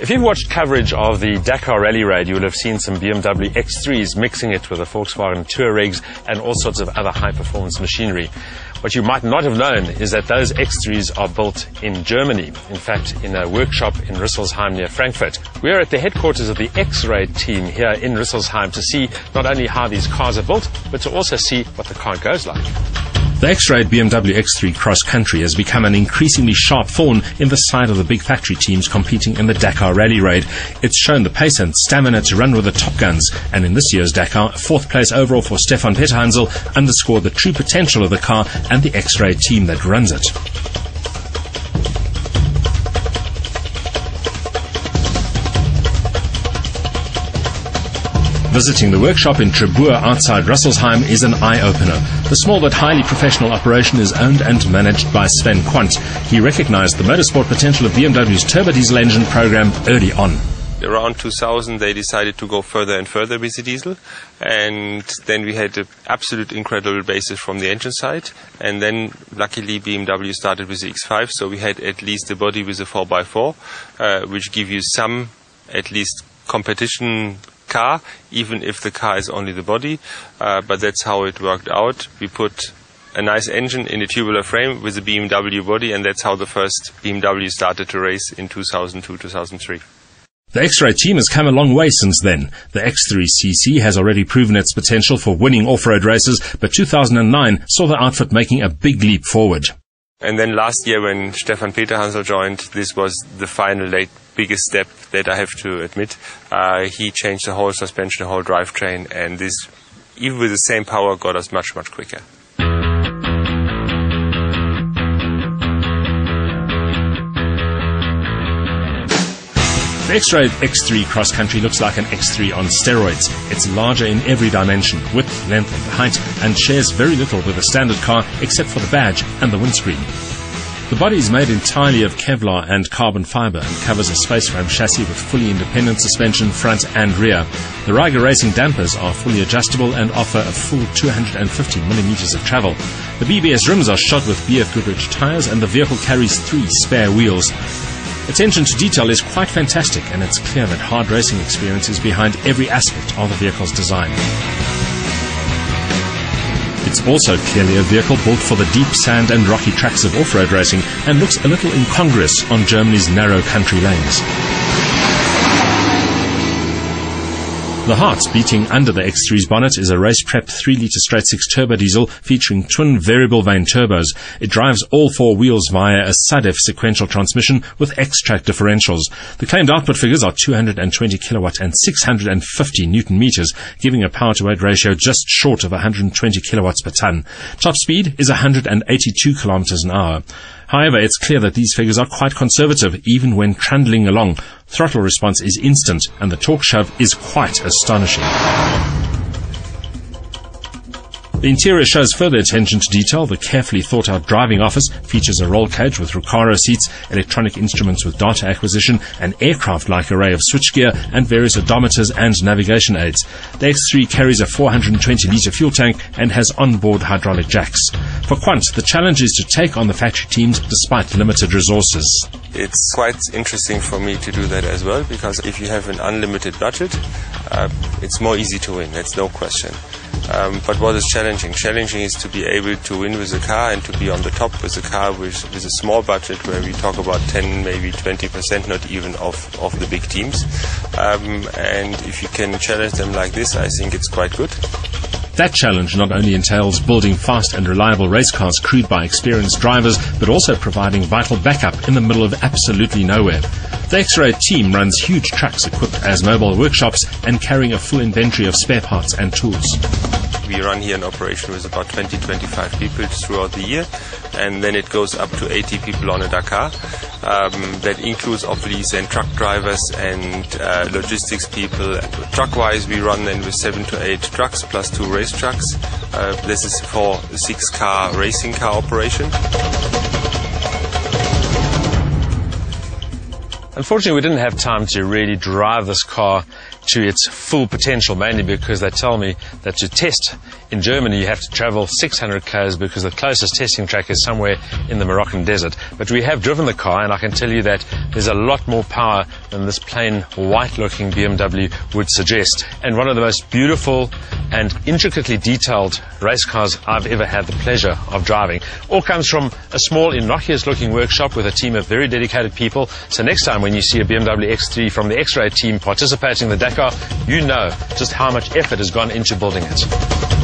If you've watched coverage of the Dakar Rally Raid, you will have seen some BMW X3s mixing it with a Volkswagen Touaregs and all sorts of other high-performance machinery. What you might not have known is that those X3s are built in Germany, in fact in a workshop in Rüsselsheim near Frankfurt. We are at the headquarters of the X-Raid team here in Rüsselsheim to see not only how these cars are built, but to also see what the car goes like. The X-Raid BMW X3 Cross Country has become an increasingly sharp thorn in the side of the big factory teams competing in the Dakar Rally Raid. It's shown the pace and stamina to run with the top guns, and in this year's Dakar, fourth place overall for Stefan Petterhansel underscored the true potential of the car and the X-Raid team that runs it. Visiting the workshop in Treboer outside Rüsselsheim is an eye-opener. The small but highly professional operation is owned and managed by Sven Quandt. He recognized the motorsport potential of BMW's turbo-diesel engine program early on. Around 2000 they decided to go further and further with the diesel, and then we had an absolute incredible basis from the engine side, and then luckily BMW started with the X5, so we had at least a body with a 4x4, which give you some at least competition car, even if the car is only the body, but that's how it worked out. We put a nice engine in a tubular frame with a BMW body, and that's how the first BMW started to race in 2002-2003. The X-Raid team has come a long way since then. The X3CC has already proven its potential for winning off-road races, but 2009 saw the outfit making a big leap forward. And then last year when Stefan Petterhansel joined, this was the final biggest step that I have to admit. He changed the whole suspension, the whole drivetrain, and this, even with the same power, got us much, much quicker. The X-Raid X3 Cross Country looks like an X3 on steroids. It's larger in every dimension, width, length and height, and shares very little with a standard car except for the badge and the windscreen. The body is made entirely of Kevlar and carbon fiber and covers a space frame chassis with fully independent suspension front and rear. The Riga Racing dampers are fully adjustable and offer a full 250 millimeters of travel. The BBS rims are shod with BF Goodrich tires, and the vehicle carries 3 spare wheels. Attention to detail is quite fantastic, and it's clear that hard racing experience is behind every aspect of the vehicle's design. It's also clearly a vehicle built for the deep sand and rocky tracks of off-road racing, and looks a little incongruous on Germany's narrow country lanes. The heart beating under the X3's bonnet is a race-prepped 3-litre straight-six turbo diesel featuring twin variable vane turbos. It drives all 4 wheels via a SUDF sequential transmission with X-Track differentials. The claimed output figures are 220 kilowatt and 650 newton meters, giving a power-to-weight ratio just short of 120 kilowatts per ton. Top speed is 182 kilometers an hour. However, it's clear that these figures are quite conservative, even when trundling along. Throttle response is instant, and the torque shove is quite astonishing. The interior shows further attention to detail. The carefully thought-out driving office features a roll cage with Recaro seats, electronic instruments with data acquisition, an aircraft-like array of switchgear, and various odometers and navigation aids. The X3 carries a 420-litre fuel tank and has onboard hydraulic jacks. For Quandt, the challenge is to take on the factory teams despite limited resources. It's quite interesting for me to do that as well, because if you have an unlimited budget, it's more easy to win, that's no question. But what is challenging? Challenging is to be able to win with a car and to be on the top with a car with a small budget, where we talk about 10, maybe 20%, not even of the big teams. And if you can challenge them like this, I think it's quite good. That challenge not only entails building fast and reliable race cars crewed by experienced drivers, but also providing vital backup in the middle of absolutely nowhere. The X-Raid team runs huge trucks equipped as mobile workshops and carrying a full inventory of spare parts and tools. We run here an operation with about 20-25 people throughout the year, and then it goes up to 80 people on a Dakar. That includes obviously then truck drivers and logistics people. Truck-wise, we run then with 7 to 8 trucks plus 2 race trucks. This is for a 6-car racing car operation. Unfortunately, we didn't have time to really drive this car to its full potential, mainly because they tell me that to test in Germany you have to travel 600 km because the closest testing track is somewhere in the Moroccan desert. But we have driven the car, and I can tell you that there's a lot more power than this plain white-looking BMW would suggest. And one of the most beautiful and intricately detailed race cars I've ever had the pleasure of driving. All comes from a small, innocuous-looking workshop with a team of very dedicated people. So next time when you see a BMW X3 from the X-Ray team participating in the Dakar, you know just how much effort has gone into building it.